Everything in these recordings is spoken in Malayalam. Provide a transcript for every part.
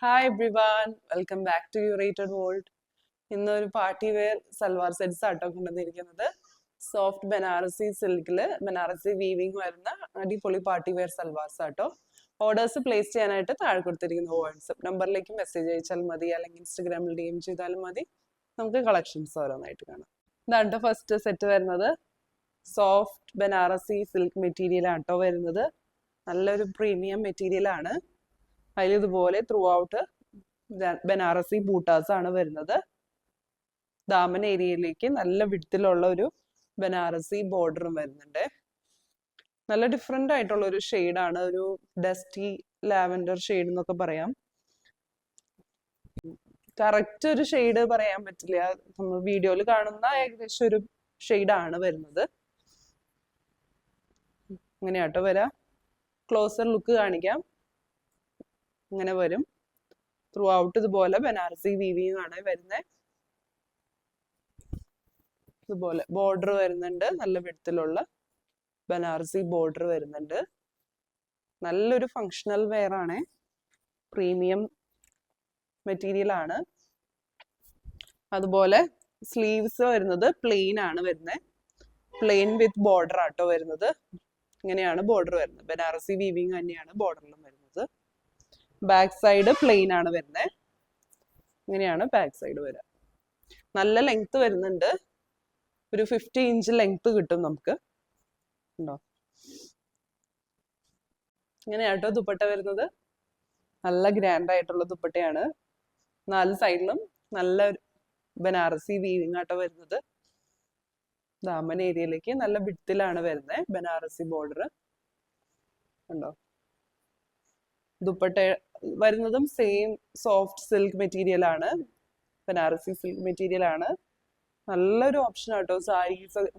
Hi everyone, welcome back to യുറേറ്റഡ് വേൾഡ്. ഇന്നൊരു പാർട്ടി വെയർ സൽവാർ സെറ്റ്സ് ആട്ടോ കൊണ്ടുവന്നിരിക്കുന്നത്. സോഫ്റ്റ് ബനാറസി സിൽക്കില് ബനാറസി വീവിങ് വരുന്ന അടിപൊളി പാർട്ടി വെയർ സൽവാർസ് ആട്ടോ. ഓർഡേഴ്സ് പ്ലേസ് ചെയ്യാനായിട്ട് താഴെ കൊടുത്തിരിക്കുന്ന വാട്സപ്പ് നമ്പറിലേക്ക് മെസ്സേജ് അയച്ചാൽ മതി, അല്ലെങ്കിൽ ഇൻസ്റ്റഗ്രാമിൽ DM ചെയ്താലും മതി. നമുക്ക് കളക്ഷൻസ് ഓരോന്നായിട്ട് കാണാം. ഇതാണ് ഫസ്റ്റ് സെറ്റ് വരുന്നത്. സോഫ്റ്റ് ബനാറസി സിൽക്ക് മെറ്റീരിയൽ ആട്ടോ വരുന്നത്. നല്ലൊരു പ്രീമിയം മെറ്റീരിയൽ ആണ്. അതിൽ ഇതുപോലെ ത്രൂ ഔട്ട് ബനാറസി ബൂട്ടാസ് ആണ് വരുന്നത്. ദാമൻ ഏരിയയിലേക്ക് നല്ല വിഡ്ത്തിലുള്ള ഒരു ബനാറസി ബോർഡറും വരുന്നുണ്ട്. നല്ല ഡിഫറെന്റ് ആയിട്ടുള്ള ഒരു ഷെയ്ഡാണ്, ഒരു ഡസ്റ്റി ലാവൻഡർ ഷെയ്ഡ് എന്നൊക്കെ പറയാം. കറക്റ്റ് ഒരു ഷെയ്ഡ് പറയാൻ പറ്റില്ല, നമ്മൾ വീഡിയോയിൽ കാണുന്ന ഏകദേശം ഒരു ഷെയ്ഡാണ് വരുന്നത്. ഇങ്ങനെയാട്ടോ വരാം. ക്ലോസർ ലുക്ക് കാണിക്കാം. ഇങ്ങനെ വരും. ത്രൂ ഔട്ട് ഇതുപോലെ ബനാറസി വീവിങ് ആണ് വരുന്നത്. ഇതുപോലെ ബോർഡർ വരുന്നുണ്ട്, നല്ല വിഡ്ത്തിലുള്ള ബനാറസി ബോർഡർ വരുന്നുണ്ട്. നല്ലൊരു ഫങ്ഷണൽ വെയർ ആണ്, പ്രീമിയം മെറ്റീരിയൽ ആണ്. അതുപോലെ സ്ലീവ്സ് വരുന്നത് പ്ലെയിൻ ആണ് വരുന്നത്. പ്ലെയിൻ വിത്ത് ബോർഡർ ആട്ടോ വരുന്നത്. ഇങ്ങനെയാണ് ബോർഡർ വരുന്നത്. ബനാറസി വീവിങ് തന്നെയാണ് ബോർഡറിലും വരുന്നത്. ബാക്ക് സൈഡ് പ്ലെയിൻ ആണ് വരുന്നത്. ഇങ്ങനെയാണ് ബാക്ക് സൈഡ് വരിക. നല്ല ലെങ്ത് വരുന്നുണ്ട്, ഒരു 50 ഇഞ്ച് ലെങ്ത് കിട്ടും നമുക്ക്. ഉണ്ടോ? ഇങ്ങനെയാട്ടോ ദുപ്പട്ട വരുന്നത്. നല്ല ഗ്രാൻഡ് ആയിട്ടുള്ള ദുപ്പട്ടയാണ്. 4 സൈഡിലും നല്ല ബനാറസി വീവിങ് ആട്ടോ വരുന്നത്. ദാമൻ ഏരിയയിലേക്ക് നല്ല വിഡ്ത്തിലാണ് വരുന്നത് ബനാറസി ബോർഡർ. ഉണ്ടോ? ദുപ്പട്ട വരുന്നതും സെയിം സോഫ്റ്റ് സിൽക്ക് മെറ്റീരിയൽ ആണ്, ബനാറസി സിൽക്ക് മെറ്റീരിയൽ ആണ്. നല്ലൊരു ഓപ്ഷൻ ആട്ടോ.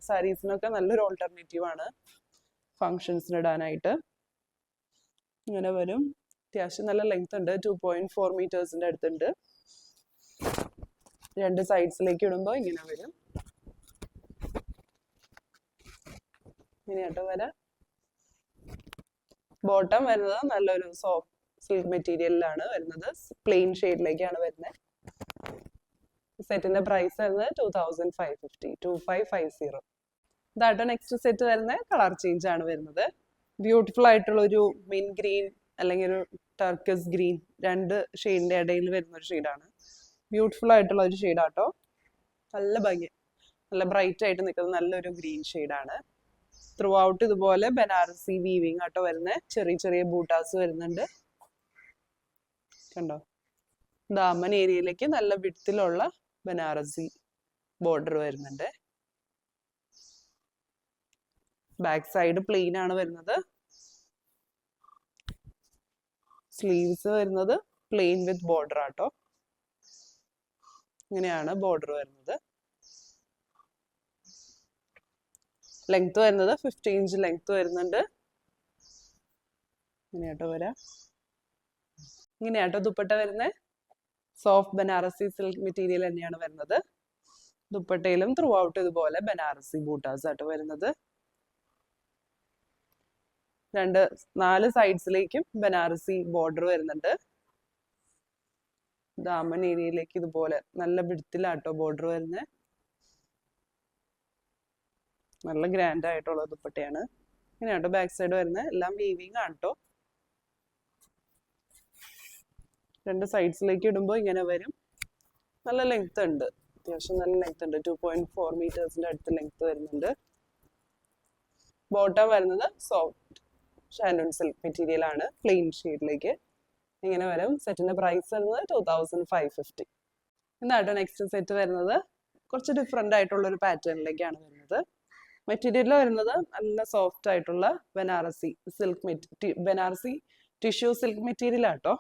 സാരീസിനൊക്കെ നല്ലൊരു ഓൾട്ടർനേറ്റീവ് ആണ് ഫങ്ഷൻസിന് ഇടാനായിട്ട്. ഇങ്ങനെ വരും. അത്യാവശ്യം നല്ല ലെങ്ത് ഉണ്ട്, 2.4 മീറ്റേഴ്സിന്റെ അടുത്തുണ്ട്. രണ്ട് സൈഡ്സിലേക്ക് ഇടുമ്പോൾ ഇങ്ങനെ വരും. ഇങ്ങനെയാട്ടോ വരാം. ബോട്ടം വരുന്നത് നല്ലൊരു സോഫ്റ്റ് സിൽക്ക് മെറ്റീരിയലിലാണ് വരുന്നത്. പ്ലെയിൻ ഷെയ്ഡിലേക്കാണ് വരുന്നത്. സെറ്റിന്റെ പ്രൈസ് വരുന്നത് 2550. ഇതാട്ടോ നെക്സ്റ്റ് സെറ്റ് വരുന്നത്. കളർ ചേഞ്ച് ആണ് വരുന്നത്. ബ്യൂട്ടിഫുൾ ആയിട്ടുള്ള ഒരു മിൻ ഗ്രീൻ അല്ലെങ്കിൽ ഒരു ടർക്കസ് ഗ്രീൻ, രണ്ട് ഷെയ്ഡിന്റെ ഇടയിൽ വരുന്ന ഒരു ഷെയ്ഡാണ്. ബ്യൂട്ടിഫുൾ ആയിട്ടുള്ള ഒരു ഷെയ്ഡാട്ടോ. നല്ല ഭംഗി, നല്ല ബ്രൈറ്റ് ആയിട്ട് നിൽക്കുന്ന നല്ലൊരു ഗ്രീൻ ഷെയ്ഡാണ്. ത്രൂ ഔട്ട് ഇതുപോലെ ബനാറസി വീവിങ് ആട്ടോ വരുന്നത്. ചെറിയ ചെറിയ ബൂട്ടാസ് വരുന്നുണ്ട്. കണ്ടോ? ദാമൻ ഏരിയയിലേക്ക് നല്ല വിഡ്ത്തിലുള്ള ബനാറസി ബോർഡർ വരുന്നുണ്ട്. ബാക്ക് സൈഡ് പ്ലെയിൻ ആണ് വരുന്നത്. സ്ലീവ്സ് വരുന്നത് പ്ലെയിൻ വിത്ത് ബോർഡർ ആട്ടോ. ഇങ്ങനെയാണ് ബോർഡർ വരുന്നത്. ലെങ്ത് വരുന്നത് 50 ഇഞ്ച് ലെങ്ത് വരുന്നുണ്ട്. ഇങ്ങനെയാട്ടോ വരാം. ഇങ്ങനെയാട്ടോ ദുപ്പട്ട വരുന്നത്. സോഫ്റ്റ് ബനാറസി സിൽക്ക് മെറ്റീരിയൽ തന്നെയാണ് വരുന്നത്. ദുപ്പട്ടയിലും ത്രൂ ഔട്ട് ഇതുപോലെ ബനാറസി ബൂട്ടാസ് ആട്ടോ വരുന്നത്. 4 സൈഡ്സിലേക്കും ബനാറസി ബോർഡർ വരുന്നുണ്ട്. ദാമൻ ഏരിയയിലേക്ക് ഇതുപോലെ നല്ല വിഡ്ത്തിലാട്ടോ ബോർഡർ വരുന്നത്. നല്ല ഗ്രാൻഡ് ആയിട്ടുള്ള ദുപ്പട്ടയാണ്. ഇങ്ങനെയാട്ടോ ബാക്ക് സൈഡ് വരുന്നത്. എല്ലാം വീവിങ് ആണ് കേട്ടോ. രണ്ട് സൈഡ്സിലേക്ക് ഇടുമ്പോൾ ഇങ്ങനെ വരും. നല്ല ലെങ്ത് ഉണ്ട്, അത്യാവശ്യം നല്ല ലെങ്ത് ഉണ്ട്. 2.4 മീറ്റേഴ്സിന്റെ അടുത്ത് ലെങ്ത് വരുന്നുണ്ട്. ബോട്ടം വരുന്നത് സോഫ്റ്റ് ഷാൻഡൂൺ സിൽക്ക് മെറ്റീരിയൽ ആണ്, പ്ലെയിൻ ഷെയ്ഡിലേക്ക് ഇങ്ങനെ വരും. സെറ്റിന്റെ പ്രൈസ് വരുന്നത് 2550. ഇന്നാട്ടോ നെക്സ്റ്റ് സെറ്റ് വരുന്നത്. കുറച്ച് ഡിഫറെന്റ് ആയിട്ടുള്ള ഒരു പാറ്റേണിലേക്കാണ് വരുന്നത്. മെറ്റീരിയൽ വരുന്നത് നല്ല സോഫ്റ്റ് ആയിട്ടുള്ള Banarasi silk Banarasi tissue silk material ആട്ടോ.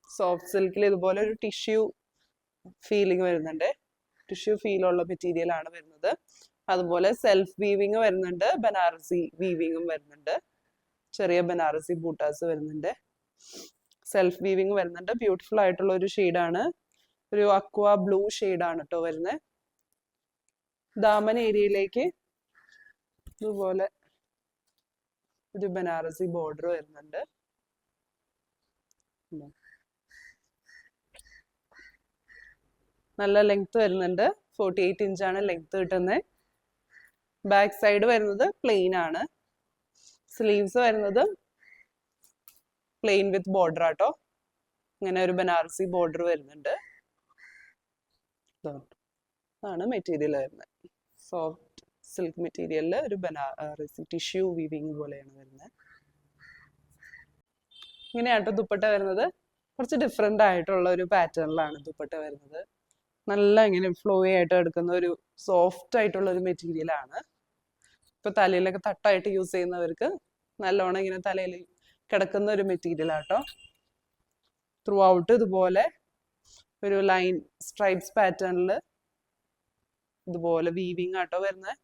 സോഫ്റ്റ് സിൽക്കിൽ ഇതുപോലെ ഒരു ടിഷ്യൂ ഫീലിംഗ് വരുന്നുണ്ട്. ടിഷ്യൂ ഫീലുള്ള മെറ്റീരിയൽ ആണ് വരുന്നത്. അതുപോലെ സെൽഫ് വീവിങ് വരുന്നുണ്ട്, ബനാറസി വീവിങ്ങും വരുന്നുണ്ട്. ചെറിയ ബനാറസി ബൂട്ടാസ് വരുന്നുണ്ട്. സെൽഫ് വീവിങ് വരുന്നുണ്ട്. ബ്യൂട്ടിഫുൾ ആയിട്ടുള്ള ഒരു ഷെയ്ഡാണ്, ഒരു അക്വ ബ്ലൂ ഷെയ്ഡാണ് കേട്ടോ വരുന്നത്. ദാമൻ ഏരിയയിലേക്ക് ഇതുപോലെ ഒരു ബനാറസി ബോർഡർ വരുന്നുണ്ട്. നല്ല ലെങ്ത് വരുന്നുണ്ട്. 48 ഇഞ്ചാണ് ലെങ്ത് കിട്ടുന്നത്. ബാക്ക് സൈഡ് വരുന്നത് പ്ലെയിൻ ആണ്. സ്ലീവ്സ് വരുന്നത് പ്ലെയിൻ വിത്ത് ബോർഡർ ആട്ടോ. ഇങ്ങനെ ഒരു ബനാറസി ബോർഡർ വരുന്നുണ്ട്. ആണ് മെറ്റീരിയൽ വരുന്നത്. സോഫ്റ്റ് സിൽക്ക് മെറ്റീരിയലിൽ ഒരു ബനാറസി ടിഷ്യൂ വീവിങ് പോലെയാണ് വരുന്നത്. ഇങ്ങനെയാട്ടോ ദുപ്പട്ട വരുന്നത്. കുറച്ച് ഡിഫറെൻ്റ് ആയിട്ടുള്ള ഒരു പാറ്റേണിലാണ് ദുപ്പട്ട വരുന്നത്. നല്ല ഇങ്ങനെ ഫ്ലോയി ആയിട്ട് എടുക്കുന്ന ഒരു സോഫ്റ്റ് ആയിട്ടുള്ള ഒരു മെറ്റീരിയൽ ആണ്. ഇപ്പൊ തലയിലൊക്കെ തട്ടായിട്ട് യൂസ് ചെയ്യുന്നവർക്ക് നല്ലോണം ഇങ്ങനെ തലയിൽ കിടക്കുന്ന ഒരു മെറ്റീരിയൽ ആട്ടോ. ത്രൂ ഔട്ട് ഇതുപോലെ ഒരു ലൈൻ സ്ട്രൈപ്സ് പാറ്റേണിൽ ഇതുപോലെ വീവിങ് ആട്ടോ വരുന്നത്.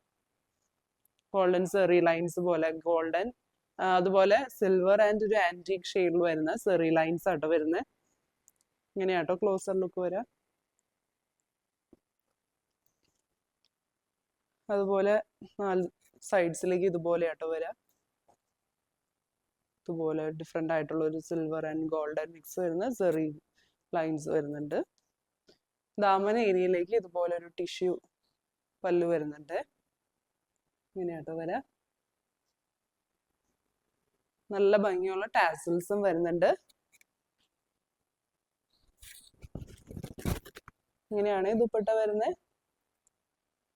ഗോൾഡൻ സെറി ലൈൻസ് പോലെ ഗോൾഡൻ, അതുപോലെ സിൽവർ ആൻഡ് ഒരു ആന്റിക് ഷെയ്ഡിൽ വരുന്ന സെറി ലൈൻസ് ആട്ടോ വരുന്നത്. ഇങ്ങനെയാട്ടോ ക്ലോസർ ലുക്ക് വരാം. അതുപോലെ 4 സൈഡ്സിലേക്ക് ഇതുപോലെ ആട്ടോ വരാം. ഇതുപോലെ ഡിഫറെൻ്റ് ആയിട്ടുള്ള ഒരു സിൽവർ ആൻഡ് ഗോൾഡൻ മിക്സ് വരുന്ന സെറി ലൈൻസ് വരുന്നുണ്ട്. ദാമൻ ഏരിയയിലേക്ക് ഇതുപോലെ ഒരു ടിഷ്യൂ പല്ലു വരുന്നുണ്ട്. ഇങ്ങനെയാട്ടോ വരാം. നല്ല ഭംഗിയുള്ള ടാസൽസും വരുന്നുണ്ട്. ഇങ്ങനെയാണ് ദുപ്പട്ട വരുന്നത്.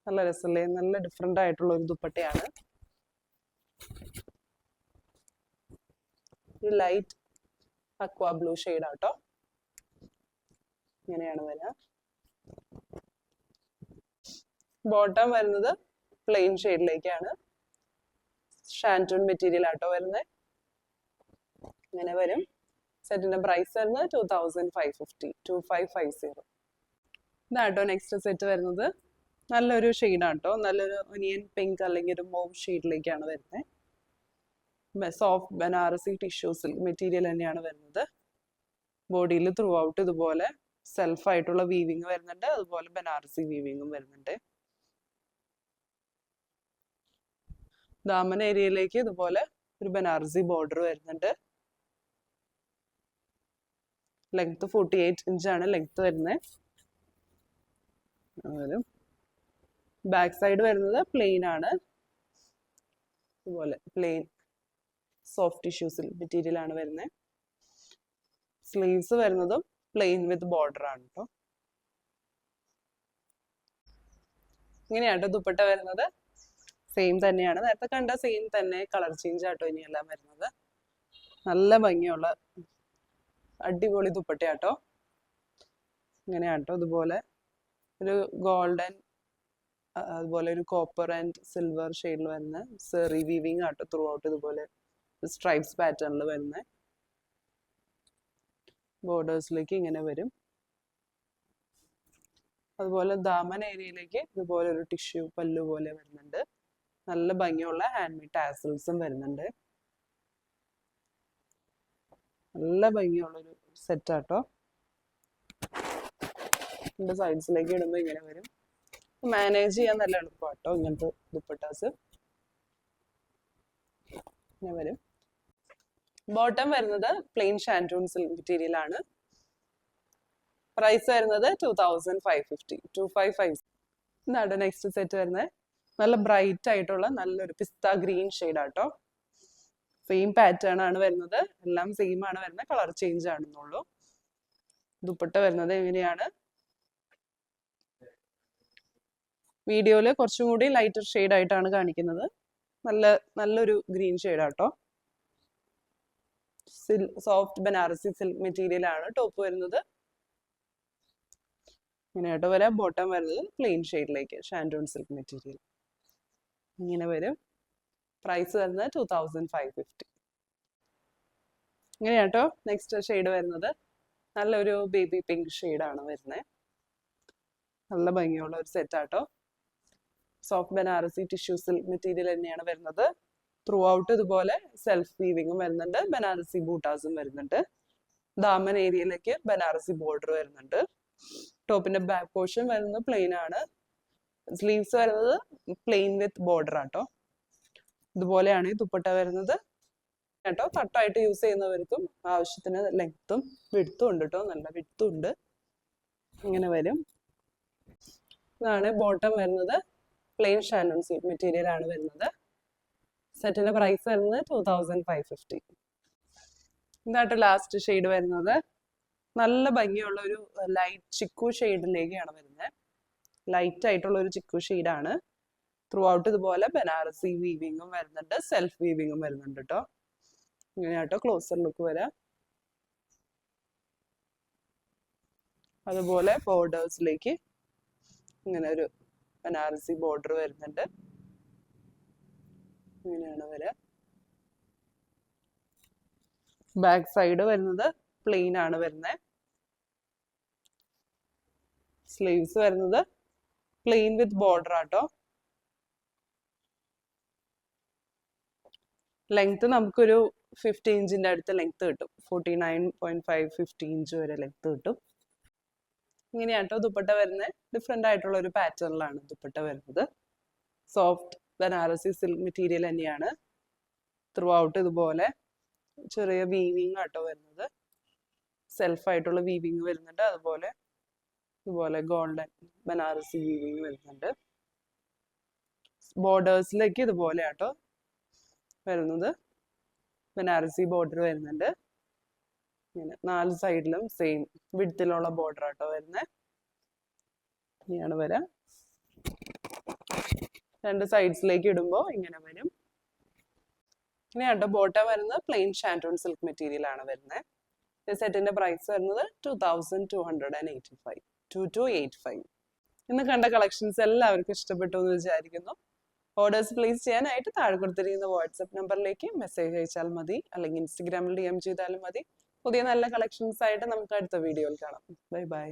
നല്ല രസമല്ലേ? നല്ല ഡിഫറെൻ്റ് ആയിട്ടുള്ള ഒരു ദുപ്പട്ടയാണ്. ഒരു ലൈറ്റ് അക്വാ ബ്ലൂ ഷെയ്ഡ് ആട്ടോ. ഇങ്ങനെയാണ് വരാം. ബോട്ടം വരുന്നത് പ്ലെയിൻ ഷെയ്ഡിലേക്കാണ്. ഷാൻറ്റൂൺ മെറ്റീരിയൽ ആട്ടോ വരുന്നത്. ഇങ്ങനെ വരും. സെറ്റിന്റെ പ്രൈസ് വരുന്നത് 2550, 2550. ഇതാട്ടോ നെക്സ്റ്റ് സെറ്റ് വരുന്നത്. നല്ലൊരു ഷെയ്ഡാട്ടോ. നല്ലൊരു ഒനിയൻ പിങ്ക് അല്ലെങ്കിൽ ഒരു മോവ് ഷെയ്ഡിലേക്കാണ് വരുന്നത്. Soft Banarasi tissue silk material തന്നെയാണ് വരുന്നത്. ബോഡിയിൽ ത്രൂ ഔട്ട് ഇതുപോലെ സെൽഫ് ആയിട്ടുള്ള വീവിങ് വരുന്നുണ്ട്. അതുപോലെ ബനാറസി വീവിങ്ങും വരുന്നുണ്ട്. ദാമൻ ഏരിയയിലേക്ക് ഇതുപോലെ ഒരു ബനാറസി ബോർഡർ വരുന്നുണ്ട്. ലെങ്ത് 48 ഇഞ്ചാണ് ലെങ്ത് വരുന്നത്. ബാക്ക് സൈഡ് വരുന്നത് പ്ലെയിൻ ആണ്. ഇതുപോലെ plain soft tissue silk material ആണ് വരുന്നത്. സ്ലീവ്സ് വരുന്നതും പ്ലെയിൻ വിത്ത് ബോർഡർ ആണ് കേട്ടോ. ഇങ്ങനെയാട്ടോ ദുപ്പട്ട വരുന്നത്. സെയിം തന്നെയാണ്, നേരത്തെ കണ്ട സെയിം തന്നെ. കളർ ചേഞ്ച് ആട്ടോ ഇനിയെല്ലാം വരുന്നത്. നല്ല ഭംഗിയുള്ള അടിപൊളി ദുപ്പട്ടയാട്ടോ. ഇങ്ങനെയാട്ടോ ഇതുപോലെ ഒരു ഗോൾഡൻ, അതുപോലെ ഒരു കോപ്പർ ആൻഡ് സിൽവർ ഷെയ്ഡിൽ വരുന്ന സെറി വീവിങ് ആട്ടോ. ത്രൂ ഔട്ട് ഇതുപോലെ സ്ട്രൈപ്സ് പാറ്റേണിൽ വരുന്ന ബോർഡേഴ്സിലേക്ക് ഇങ്ങനെ വരും. അതുപോലെ ദാമൻ ഏരിയയിലേക്ക് ഇതുപോലെ ഒരു ടിഷ്യൂ പല്ലു പോലെ വരുന്നുണ്ട്. നല്ല ഭംഗിയുള്ള ഹാൻഡ് മെയ്ഡ് ടാസൽസും വരുന്നുണ്ട്. നല്ല ഭംഗിയുള്ളൊരു സെറ്റ് ആട്ടോ. ഇതിന്റെ സൈഡ്സിലേക്ക് ഇടുമ്പോൾ ഇങ്ങനെ വരും. മാനേജ് ചെയ്യാൻ നല്ല എളുപ്പമാട്ടോ ഇങ്ങനത്തെ ദുപ്പട്ടാസ്. ഇങ്ങനെ വരും. ബോട്ടം വരുന്നത് പ്ലെയിൻ ഷാൻറ്റൂൺ സിൽക്ക് മെറ്റീരിയൽ ആണ്. പ്രൈസ് വരുന്നത് 2550, 2550. ഇതാണ് നെക്സ്റ്റ് സെറ്റ് വരുന്നത്. നല്ല ബ്രൈറ്റ് ആയിട്ടുള്ള നല്ലൊരു പിസ്ത ഗ്രീൻ ഷെയ്ഡ് ആട്ടോ. സെയിം പാറ്റേൺ ആണ് വരുന്നത്. എല്ലാം സെയിം ആണ് വരുന്നത്. Colour change ആണെന്നുള്ളൂ. ദുപ്പട്ട വരുന്നത് എങ്ങനെയാണ്? വീഡിയോയില് കുറച്ചും കൂടി ലൈറ്റർ ഷെയ്ഡ് ആയിട്ടാണ് കാണിക്കുന്നത്. നല്ലൊരു ഗ്രീൻ ഷെയ്ഡ് ആട്ടോ. സോഫ്റ്റ് ബനാറസി സിൽക്ക് മെറ്റീരിയൽ ആണ് ടോപ്പ് വരുന്നത്. ഇങ്ങനെയാട്ടോ വരാം. ബോട്ടം വരുന്നത് പ്ലെയിൻ ഷെയ്ഡിലേക്ക് ഷാൻറ്റൂൺ സിൽക്ക് മെറ്റീരിയൽ ഇങ്ങനെ വരും. പ്രൈസ് വരുന്നത് 2550. ഇങ്ങനെയാട്ടോ നെക്സ്റ്റ് ഷെയ്ഡ് വരുന്നത്. നല്ലൊരു ബേബി പിങ്ക് ഷെയ്ഡാണ് വരുന്നത്. നല്ല ഭംഗിയുള്ള ഒരു സെറ്റ് ആട്ടോ. Soft Banarasi tissue silk material തന്നെയാണ് വരുന്നത്. ത്രൂ ഔട്ട് ഇതുപോലെ സെൽഫ് വീവിങ്ങും വരുന്നുണ്ട്. ബനാറസി ബൂട്ടാസും വരുന്നുണ്ട്. ദാമൻ ഏരിയയിലേക്ക് ബനാറസി ബോർഡർ വരുന്നുണ്ട്. ടോപ്പിന്റെ ബാക്ക് പോർഷൻ വരുന്നത് പ്ലെയിൻ ആണ്. സ്ലീവ്സ് വരുന്നത് പ്ലെയിൻ വിത്ത് ബോർഡർ ആട്ടോ. ഇതുപോലെയാണ് ഈ ദുപ്പട്ട വരുന്നത്. കേട്ടോ. കട്ടായിട്ട് യൂസ് ചെയ്യുന്നവർക്കും ആവശ്യത്തിന് ലെങ്ത്തും വിഡ്ത്തും ഉണ്ട് കേട്ടോ, നല്ല വിഡ്ത്തും ഉണ്ട്. ഇങ്ങനെ വരും. ഇതാണ് ബോട്ടം വരുന്നത്. പ്ലെയിൻ ഷാൻഡോൺ സിൽക്ക് മെറ്റീരിയൽ ആണ് വരുന്നത്. സെറ്റിന്റെ പ്രൈസ് വരുന്നത് 2550. ഇതായിട്ട് ലാസ്റ്റ് ഷെയ്ഡ് വരുന്നത് നല്ല ഭംഗിയുള്ള ഒരു ലൈറ്റ് ചിക്കു ഷെയ്ഡിലേക്കാണ് വരുന്നത്. ലൈറ്റ് ആയിട്ടുള്ള ഒരു ചിക്കു ഷെയ്ഡാണ്. ത്രൂ ഔട്ട് ഇതുപോലെ ബനാറസി വീവിങ്ങും വരുന്നുണ്ട്, സെൽഫ് വീവിങ്ങും വരുന്നുണ്ട് കേട്ടോ. ഇങ്ങനെയാട്ടോ ക്ലോസർ ലുക്ക് വരാം. അതുപോലെ ബോർഡേഴ്സിലേക്ക് ഇങ്ങനെ ഒരു ബനാറസി ബോർഡർ വരുന്നുണ്ട്. ഇങ്ങനെയാണ് വരിക. ബാക്ക് സൈഡ് വരുന്നത് പ്ലെയിൻ ആണ് വരുന്നത്. സ്ലീവ്സ് വരുന്നത് പ്ലെയിൻ വിത്ത് ബോർഡർ ആട്ടോ. ലെങ്ത് നമുക്കൊരു 50 ഇഞ്ചിന്റെ അടുത്ത് ലെങ്ത് കിട്ടും. 49.5 50 ഇഞ്ച് വരെ ലെങ്ത് കിട്ടും. ഇങ്ങനെയാട്ടോ ദുപ്പട്ട വരുന്നത്. ഡിഫറെന്റ് ആയിട്ടുള്ള ഒരു പാറ്റേണിലാണ് ദുപ്പട്ട വരുന്നത്. സോഫ്റ്റ് ബനാറസി സിൽക്ക് മെറ്റീരിയൽ തന്നെയാണ്. ത്രൂ ഔട്ട് ഇതുപോലെ ചെറിയ വീവിങ് ആട്ടോ വരുന്നത്. സെൽഫായിട്ടുള്ള വീവിങ് വരുന്നുണ്ട്. അതുപോലെ ഇതുപോലെ ഗോൾഡൻ ബനാറസി വീവിങ് വരുന്നുണ്ട്. ബോർഡേഴ്സിലേക്ക് ഇതുപോലെ ആട്ടോ വരുന്നത്. ബനാറസി ബോർഡർ വരുന്നുണ്ട്. ഇങ്ങനെ 4 സൈഡിലും സെയിം വിഡ്ത്തിലുള്ള ബോർഡർ ആട്ടോ വരുന്നത്. ഇങ്ങനെയാണ് വരാം. 2 സൈഡ്സിലേക്ക് ഇടുമ്പോൾ ഇങ്ങനെ വരും. ഇങ്ങനെയാട്ടോ ബോട്ടം വരുന്നത്. പ്ലെയിൻ ഷാൻഡോൺ സിൽക്ക് മെറ്റീരിയൽ ആണ് വരുന്നത്. ഈ സെറ്റിന്റെ പ്രൈസ് വരുന്നത് 2285. 2285. ഇന്ന് കണ്ട കളക്ഷൻസ് എല്ലാവർക്കും ഇഷ്ടപ്പെട്ടു എന്ന് വിചാരിക്കുന്നു. ഓർഡേഴ്സ് പ്ലേസ് ചെയ്യാനായിട്ട് താഴെ കൊടുത്തിരിക്കുന്ന വാട്സപ്പ് നമ്പറിലേക്ക് മെസ്സേജ് അയച്ചാൽ മതി, അല്ലെങ്കിൽ ഇൻസ്റ്റഗ്രാമിൽ DM ചെയ്താലും മതി. പുതിയ നല്ല കളക്ഷൻസ് ആയിട്ട് നമുക്ക് അടുത്ത വീഡിയോയിൽ കാണാം. Bye bye.